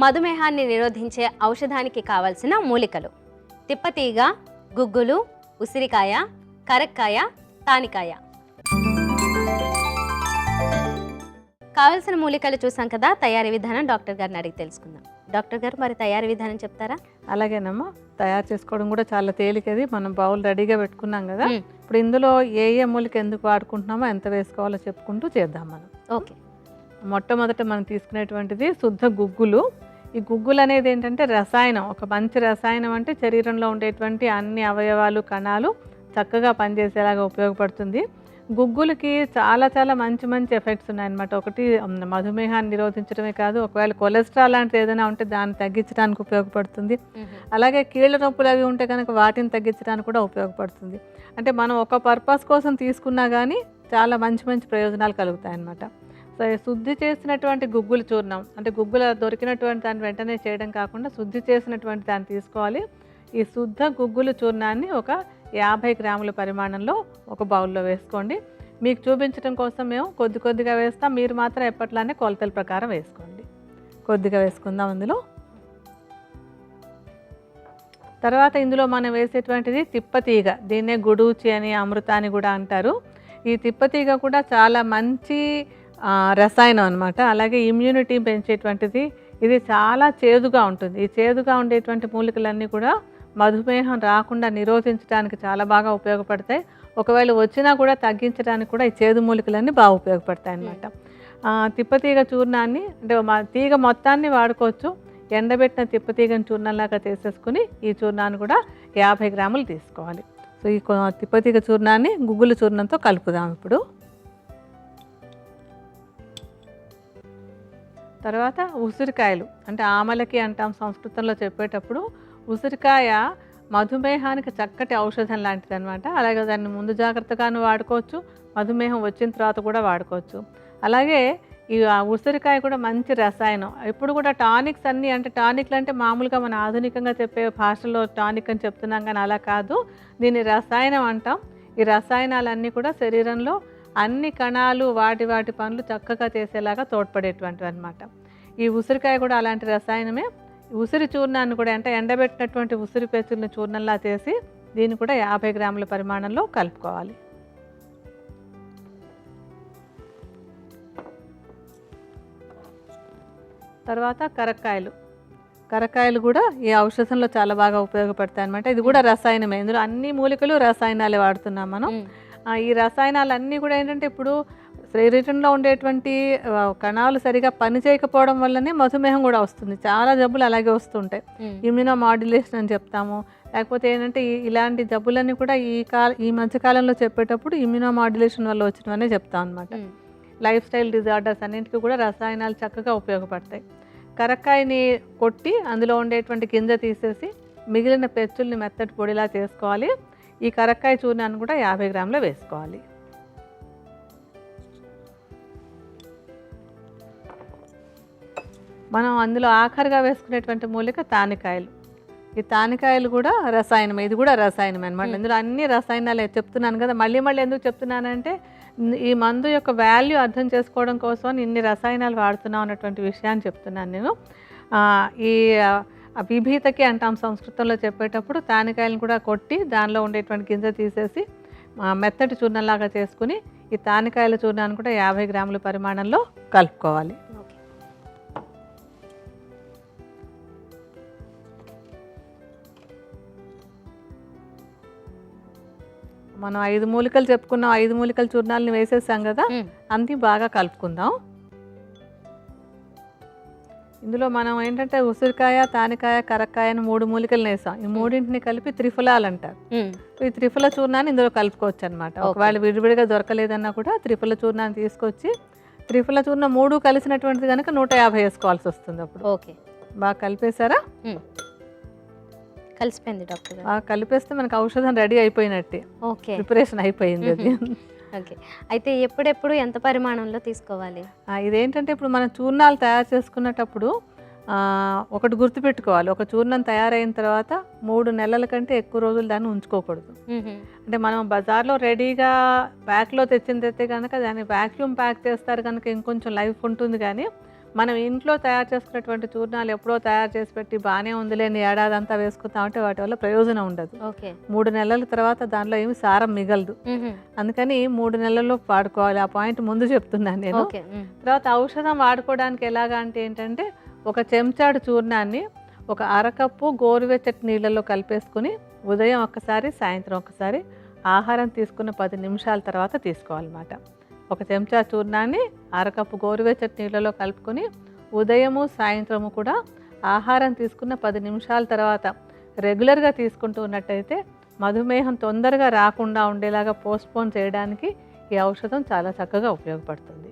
మధుమేహాన్ని నిరోధించే ఔషధానికి కావలసిన మూలికలు: తిప్పతీగ, గుగ్గులు, ఉసిరికాయ, కరక్కాయ, తానికాయ. కావలసిన మూలికలు చూసాం కదా. తయారీ విధానం డాక్టర్ గారిని అడిగి తెలుసుకుందాం. డాక్టర్ గారు, మరి తయారీ విధానం చెప్తారా? అలాగేనమ్మా, తయారు చేసుకోవడం కూడా చాలా తేలికది. మనం బౌల్ రెడీగా పెట్టుకున్నాం కదా. ఇప్పుడు ఇందులో ఏ ఏ మూలిక ఎందుకు వాడుకుంటున్నామో, ఎంత వేసుకోవాలో చెప్పుకుంటూ చేద్దాం మనం. ఓకే. మొట్టమొదట మనం తీసుకునేటువంటిది శుద్ధ గుగ్గులు. ఈ గుగ్గులు అనేది ఏంటంటే రసాయనం, ఒక మంచి రసాయనం. అంటే శరీరంలో ఉండేటువంటి అన్ని అవయవాలు, కణాలు చక్కగా పనిచేసేలాగా ఉపయోగపడుతుంది. గుగ్గులకి చాలా చాలా మంచి మంచి ఎఫెక్ట్స్ ఉన్నాయన్నమాట. ఒకటి, మధుమేహాన్ని నిరోధించడమే కాదు, ఒకవేళ కొలెస్ట్రాల్ లాంటిది ఏదైనా ఉంటే దాన్ని తగ్గించడానికి ఉపయోగపడుతుంది. అలాగే కీళ్ళ నొప్పులు అవి ఉంటే కనుక వాటిని తగ్గించడానికి కూడా ఉపయోగపడుతుంది. అంటే మనం ఒక పర్పస్ కోసం తీసుకున్నా కానీ చాలా మంచి మంచి ప్రయోజనాలు కలుగుతాయి అన్నమాట. సో శుద్ధి చేసినటువంటి గుగ్గులు చూర్ణం, అంటే గుగ్గుల దొరికినటువంటి దాన్ని వెంటనే చేయడం కాకుండా శుద్ధి చేసినటువంటి దాన్ని తీసుకోవాలి. ఈ శుద్ధ గుగ్గులు చూర్ణాన్ని ఒక 50 గ్రాముల పరిమాణంలో ఒక బౌల్లో వేసుకోండి. మీకు చూపించడం కోసం మేము కొద్ది కొద్దిగా వేస్తాం, మీరు మాత్రం ఎప్పట్లానే కొలతల ప్రకారం వేసుకోండి. కొద్దిగా వేసుకుందాం అందులో. తర్వాత ఇందులో మనం వేసేటువంటిది తిప్పతీగ. దీన్నే గుడూచి అని, అమృతాన్ని కూడా అంటారు. ఈ తిప్పతీగ కూడా చాలా మంచి రసాయనం అనమాట. అలాగే ఇమ్యూనిటీ పెంచేటువంటిది. ఇది చాలా చేదుగా ఉంటుంది. ఈ చేదుగా ఉండేటువంటి మూలికలన్నీ కూడా మధుమేహం రాకుండా నిరోధించడానికి చాలా బాగా ఉపయోగపడతాయి. ఒకవేళ వచ్చినా కూడా తగ్గించడానికి కూడా ఈ చేదు మూలికలన్నీ బాగా ఉపయోగపడతాయి అన్నమాట. తిప్పతీగ చూర్ణాన్ని, అంటే తీగ మొత్తాన్ని వాడుకోవచ్చు. ఎండబెట్టిన తిప్పతీగని చూర్ణంలాగా చేసేసుకుని ఈ చూర్ణాన్ని కూడా 50 గ్రాములు తీసుకోవాలి. సో ఈ తిప్పతీగ చూర్ణాన్ని గుగ్గుల చూర్ణంతో కలుపుదాం ఇప్పుడు. తర్వాత ఉసిరికాయలు, అంటే ఆమలకి అంటాం సంస్కృతంలో చెప్పేటప్పుడు. ఉసిరికాయ మధుమేహానికి చక్కటి ఔషధం లాంటిది అనమాట. అలాగే దాన్ని ముందు జాగ్రత్తగాను వాడుకోవచ్చు, మధుమేహం వచ్చిన తర్వాత కూడా వాడుకోవచ్చు. అలాగే ఈ ఉసిరికాయ కూడా మంచి రసాయనం. ఇప్పుడు కూడా టానిక్స్ అన్నీ, అంటే టానిక్లు అంటే మామూలుగా మన ఆధునికంగా చెప్పే భాషలో టానిక్ అని చెప్తున్నాం, కానీ అలా కాదు. దీన్ని రసాయనం అంటాం. ఈ రసాయనాలన్నీ కూడా శరీరంలో అన్ని కణాలు వాటి వాటి పనులు చక్కగా చేసేలాగా తోడ్పడేటువంటివి అనమాట. ఈ ఉసిరికాయ కూడా అలాంటి రసాయనమే. ఉసిరి చూర్ణాన్ని కూడా, అంటే ఎండబెట్టినటువంటి ఉసిరి పెచ్చులను చూర్ణంలా చేసి దీన్ని కూడా 50 గ్రాముల పరిమాణంలో కలుపుకోవాలి. తర్వాత కరక్కాయలు కూడా ఈ ఔషధంలో చాలా బాగా ఉపయోగపడతాయి అనమాట. ఇది కూడా రసాయనమే. ఇందులో అన్ని మూలికలు రసాయనాలే వాడుతున్నాం మనం. ఈ రసాయనాలన్నీ కూడా ఏంటంటే ఇప్పుడు శరీరంలో ఉండేటువంటి కణాలు సరిగా పని చేయకపోవడం వల్లనే మధుమేహం కూడా వస్తుంది. చాలా జబ్బులు అలాగే వస్తుంటాయి. ఇమ్యూనో మాడ్యులేషన్ అని చెప్తాము. లేకపోతే ఏంటంటే ఇలాంటి జబ్బులన్నీ కూడా ఈ మధ్యకాలంలో చెప్పేటప్పుడు ఇమ్యూనో మాడ్యులేషన్ వల్ల వచ్చినవనే చెప్తాం అనమాట. లైఫ్ స్టైల్ డిజార్డర్స్ అన్నింటికి కూడా రసాయనాలు చక్కగా ఉపయోగపడతాయి. కరక్కాయని కొట్టి అందులో ఉండేటువంటి గింజ తీసేసి మిగిలిన పెచ్చుల్ని మెత్తటి పొడిలా చేసుకోవాలి. ఈ కరక్కాయ చూర్ణాన్ని కూడా 50 గ్రాములు వేసుకోవాలి. మనం అందులో ఆఖరిగా వేసుకునేటువంటి మూలిక తానికాయలు. ఈ తానికాయలు కూడా రసాయనమే. ఇది కూడా రసాయనమే అనమాట. ఇందులో అన్ని రసాయనాలే చెప్తున్నాను కదా. మళ్ళీ ఎందుకు చెప్తున్నానంటే ఈ మందు యొక్క వాల్యూ అర్థం చేసుకోవడం కోసం ఇన్ని రసాయనాలు వాడుతున్నాం అన్నటువంటి విషయాన్ని చెప్తున్నాను నేను. ఈ విభీతకి అంటాం సంస్కృతంలో చెప్పేటప్పుడు. తానికాయలను కూడా కొట్టి దానిలో ఉండేటువంటి గింజ తీసేసి మెత్తటి చూర్ణంలాగా చేసుకుని ఈ తానికాయల చూర్ణాన్ని కూడా 50 గ్రాముల పరిమాణంలో కలుపుకోవాలి. మనం 5 మూలికలు చెప్పుకున్నాం. 5 మూలికల చూర్ణాలను వేసేసాం కదా, అన్నీ బాగా కలుపుకుందాం. ఇందులో మనం ఏంటంటే ఉసిరికాయ, తానికాయ, కరక్కాయ అని 3 మూలికలు వేసాం. ఈ మూడింటిని కలిపి త్రిఫలాలు అంటారు. ఈ త్రిఫల చూర్ణాన్ని ఇందులో కలుపుకోవచ్చు అనమాట. ఒకవేళ విడివిడిగా దొరకలేదన్నా కూడా త్రిఫల చూర్ణాన్ని తీసుకొచ్చి, త్రిఫల చూర్ణం 3 కలిసినటువంటిది కనుక 150 వేసుకోవాల్సి వస్తుంది. అప్పుడు ఓకే, బాగా కలిపేశారా? కలిసిపోయింది డాక్టర్ గారు. కలిపేస్తే మనకు ఔషధం రెడీ అయిపోయినట్టే. ఓకే, ప్రిపరేషన్ అయిపోయింది అది. ఓకే, అయితే ఎప్పుడెప్పుడు ఎంత పరిమాణంలో తీసుకోవాలి? ఇదేంటంటే ఇప్పుడు మనం చూర్ణాలు తయారు చేసుకునేటప్పుడు ఒకటి గుర్తుపెట్టుకోవాలి. ఒక చూర్ణం తయారైన తర్వాత 3 నెలల కంటే ఎక్కువ రోజులు దాన్ని ఉంచుకోకూడదు. అంటే మనం బజార్లో రెడీగా ప్యాక్లో తెచ్చిందైతే కనుక దాన్ని వ్యాక్యూమ్ ప్యాక్ చేస్తారు కనుక ఇంకొంచెం లైఫ్ ఉంటుంది. కానీ మనం ఇంట్లో తయారు చేసుకున్నటువంటి చూర్ణాలు ఎప్పుడో తయారు చేసి పెట్టి బాగానే ఉందిలేని ఏడాది అంతా వేసుకుంటామంటే వాటి వల్ల ప్రయోజనం ఉండదు. ఓకే. 3 నెలల తర్వాత దానిలో ఏమి సారం మిగలదు. అందుకని 3 నెలల్లో వాడుకోవాలి. ఆ పాయింట్ ముందు చెప్తున్నాను నేను. ఓకే. తర్వాత ఔషధం వాడుకోవడానికి ఎలాగా అంటే ఏంటంటే, ఒక చెంచాడు చూర్ణాన్ని ఒక అరకప్పు గోరువెచ్చటి నీళ్ళలో కలిపేసుకుని ఉదయం ఒక్కసారి, సాయంత్రం ఒకసారి, ఆహారం తీసుకున్న 10 నిమిషాల తర్వాత తీసుకోవాలన్నమాట. ఒక చెంచా చూర్ణాన్ని అరకప్పు గోరువెచ్చటి నీళ్ళలో కలుపుకొని ఉదయము, సాయంత్రము కూడా ఆహారం తీసుకున్న 10 నిమిషాల తర్వాత రెగ్యులర్గా తీసుకుంటూ ఉన్నట్టయితే మధుమేహం తొందరగా రాకుండా ఉండేలాగా పోస్ట్పోన్ చేయడానికి ఈ ఔషధం చాలా చక్కగా ఉపయోగపడుతుంది.